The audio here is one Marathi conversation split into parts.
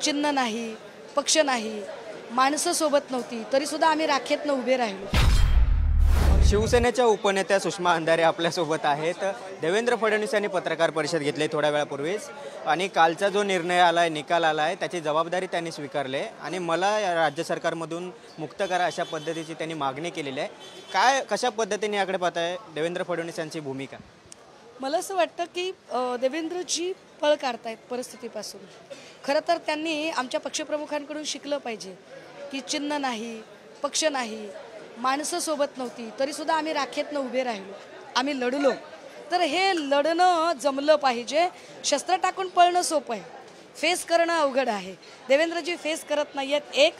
चिन्ह नाही, पक्ष नाही, माणसं सोबत नव्हती, तरी सुद्धा आम्ही राखेतनं उभे राहिलो। शिवसेनेच्या उपनेत्या सुषमा अंधारे आपल्यासोबत आहेत। देवेंद्र फडणवीस यांनी पत्रकार परिषद घेतली थोड्या वेळापूर्वीच आणि कालचा जो निर्णय आलाय, निकाल आलाय, त्याची जबाबदारी त्यांनी स्वीकारली आणि मला या राज्य सरकारमधून मुक्त करा अशा पद्धतीची त्यांनी मागणी केलेली आहे। काय कशा पद्धतीने याकडे पाहताय देवेंद्र फडणवीस यांची भूमिका? मला असं वाटतं की देवेंद्रजी पळ काढतायत परिस्थितीपासून। खरं तर त्यांनी आमच्या पक्षप्रमुखांकडून शिकलं पाहिजे की चिन्ह नाही, पक्ष नाही, माणसं सोबत नव्हती, तरी सुद्धा आम्ही राखेतनं उभे राहिलो, आम्ही लढलो। तर हे लढणं जमलं पाहिजे। शस्त्र टाकून पळणं सोपं आहे, फेस करणं अवघड आहे। देवेंद्रजी फेस करत नाही आहेत।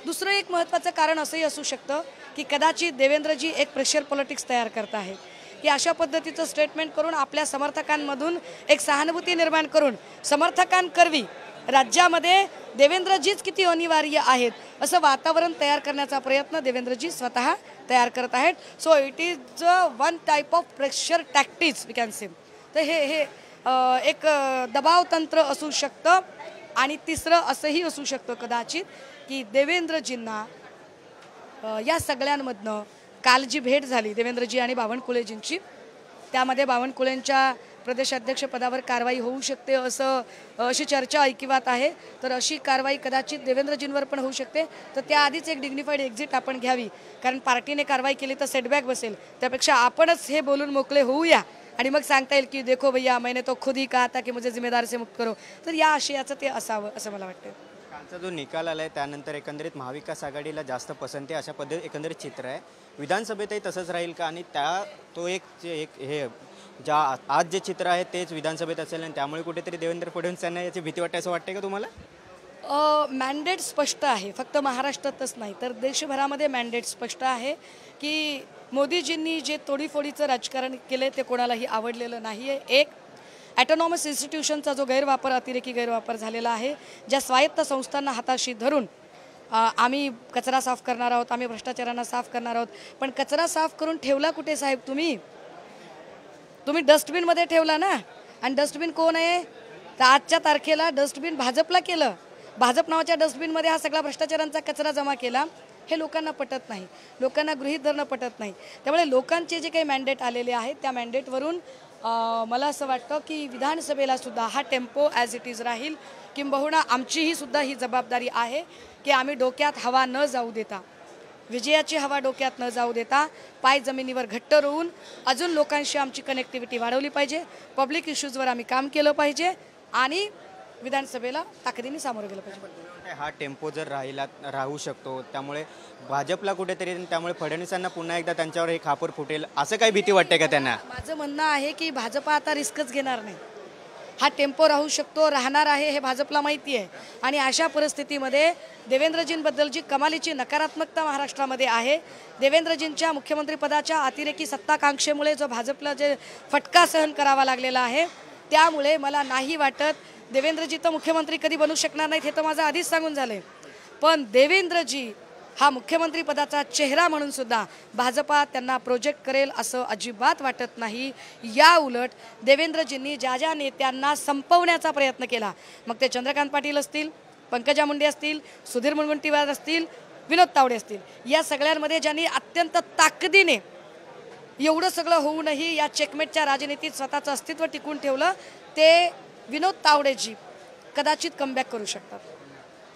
दुसरं एक महत्त्वाचं कारण असंही असू शकतं की कदाचित देवेंद्रजी एक प्रेशर पॉलिटिक्स तयार करत आहेत की अशा पद्धतीचं स्टेटमेंट करून आपल्या समर्थकांमधून एक सहानुभूती निर्माण करून समर्थकांकरवी राज्यामध्ये देवेंद्रजीच किती अनिवार्य आहेत असं वातावरण तयार करण्याचा प्रयत्न देवेंद्रजी स्वतः तयार करत आहेत। So it is one type of pressure tactics we can say. तर हे एक दबाव तंत्र असू शकतं। आणि तिसरं असंही असू शकतं कदाचित की देवेंद्रजींना या सगळ्यांमधनं काल जी भेट झाली देवेंद्रजी आणि बावनकुळेजींची, त्यामध्ये बावनकुळेंच्या प्रदेशाध्यक्ष पदावर कारवाई होऊ शकते अशी चर्चा ऐकिवात आहे। तर अशी कारवाई कदाचित देवेंद्रजींवर पण होऊ शकते। तर त्याआधीच एक डिग्निफाईड एक्झिट आपण घ्यावी, कारण पार्टीने कारवाई केली तर सेटबॅक बसेल। त्यापेक्षा आपणच हे बोलून मोकळे होऊया आणि मग सांगता येईल की देखो भैया मैंने तो खुद ही कहा था कि मुझे जिम्मेदारी से मुक्त करो। तर या आशयाचं ते असावं असं मला वाटतं। कालचा जो निकाल आलाय त्यानंतर एकंदरीत महाविकास आघाडीला जास्त पसंती अशा पद्धती एकंदरीत चित्र आहे। विधानसभेतही तसंच राहील का? आणि तो एक हे ज्या आज जे चित्र आहे तेच विधानसभेत असेल आणि त्यामुळे कुठेतरी देवेंद्र फडणवीस यांना याची भीती वाटते असं वाटते का तुम्हाला? मॅन्डेट स्पष्ट आहे, फक्त महाराष्ट्रातच नाही तर देशभरामध्ये मॅन्डेट स्पष्ट आहे की मोदीजींनी जे तोडीफोडीचं राजकारण केले ते कोणालाही आवडलेलं नाही आहे। एक ॲटोनॉमस इन्स्टिट्यूशनचा जो गैरवापर, अतिरेकी गैरवापर झालेला आहे, ज्या स्वायत्त संस्थांना हाताशी धरून आम्ही कचरा साफ करणार आहोत, आम्ही भ्रष्टाचारांना साफ करणार आहोत, पण कचरा साफ करून ठेवला कुठे साहेब? तुम्ही डस्टबिनमध्ये ठेवला ना। आणि डस्टबिन कोण आहे? तर आजच्या तारखेला डस्टबिन भाजपला केलं, भाजप नावाच्या डस्टबिनमध्ये हा सगळा भ्रष्टाचारांचा कचरा जमा केला। हे लोकांना पटत नाही, लोकांना गृहीत धरणं पटत नाही। त्यामुळे लोकांचे जे काही मॅन्डेट आलेले आहेत त्या मॅन्डेटवरून मला असं वाटतं की विधानसभेला सुद्धा हा टेम्पो ॲज इट इज राहील। किंबहुना आमचीही सुद्धा ही जबाबदारी आहे की आम्ही डोक्यात हवा न जाऊ देता, विजयाची हवा डोक्यात न जाऊ देता पाय जमिनीवर घट्ट रोवून अजून लोकांशी आमची कनेक्टिव्हिटी वाढवली पाहिजे। पब्लिक इश्यूजवर आम्ही काम केलं पाहिजे आणि विधानसभेला ताकदीने सामोरं गेलं पाहिजे। हा टेम्पो जर राहू शकतो त्यामुळे भाजपला कुठेतरी, त्यामुळे फडणवीसांना पुन्हा एकदा त्यांच्यावर हे खापर फुटेल असं काही भीती वाटते का त्यांना? माझं म्हणणं आहे की भाजप आता रिस्कच घेणार नाही। हा टेम्पो राहू शकतो, राहणार आहे हे भाजपला माहिती आहे। आणि अशा परिस्थितीमध्ये देवेंद्रजींबद्दल जी कमालीची नकारात्मकता महाराष्ट्रामध्ये आहे, देवेंद्रजींच्या मुख्यमंत्रीपदाच्या अतिरेकी सत्ताकांक्षेमुळे जो भाजपला जे फटका सहन करावा लागलेला आहे, त्यामुळे मला नाही वाटत देवेंद्रजी तर मुख्यमंत्री कधी बनू शकणार नाहीत, हे तर माझं आधीच सांगून झालंय। पण देवेंद्रजी हा मुख्यमंत्री पदाचा चेहरा म्हणून सुद्धा भाजपा त्यांना प्रोजेक्ट करेल असं अजिबात वाटत नाही। या उलट देवेंद्रजींनी ज्या ज्या नेत्यांना संपवण्याचा प्रयत्न केला, मग ते चंद्रकांत पाटील असतील, पंकजा मुंडे असतील, सुधीर मुनगंटीवार असतील, विनोद तावडे असतील, या सगळ्यांमध्ये ज्यांनी अत्यंत ताकदीने एवढं सगळं होऊनही या चेकमेटच्या राजनीतीत स्वतःचं अस्तित्व टिकून ठेवलं, ते विनोद तावडेजी कदाचित कमबॅक करू शकतात।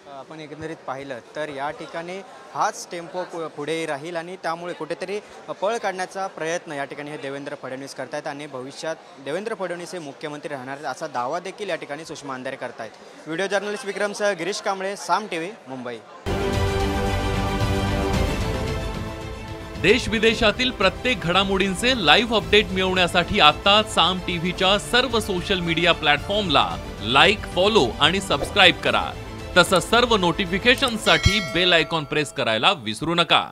आपण एकंदरीत पाहिलं तर या ठिकाणी हाच टेम्पो पुढे राहील आणि त्यामुळे कुठेतरी पळ काढण्याचा प्रयत्न या ठिकाणी हे देवेंद्र फडणवीस करतायत आणि भविष्यात देवेंद्र फडणवीस हे मुख्यमंत्री राहणार असा दावा देखील या ठिकाणी सुषमा अंधारे करतायत। व्हिडिओ जर्नलिस्ट विक्रमसह गिरीश कांबळे, साम टीव्ही, मुंबई। देश विदेशातील प्रत्येक घडामोडींचे लाईव्ह अपडेट मिळवण्यासाठी आता साम टीव्हीच्या सर्व सोशल मीडिया प्लॅटफॉर्मला लाईक, फॉलो आणि सबस्क्राईब करा। तसंच सर्व नोटिफिकेशनसाठी बेल आयकॉन प्रेस करायला विसरू नका।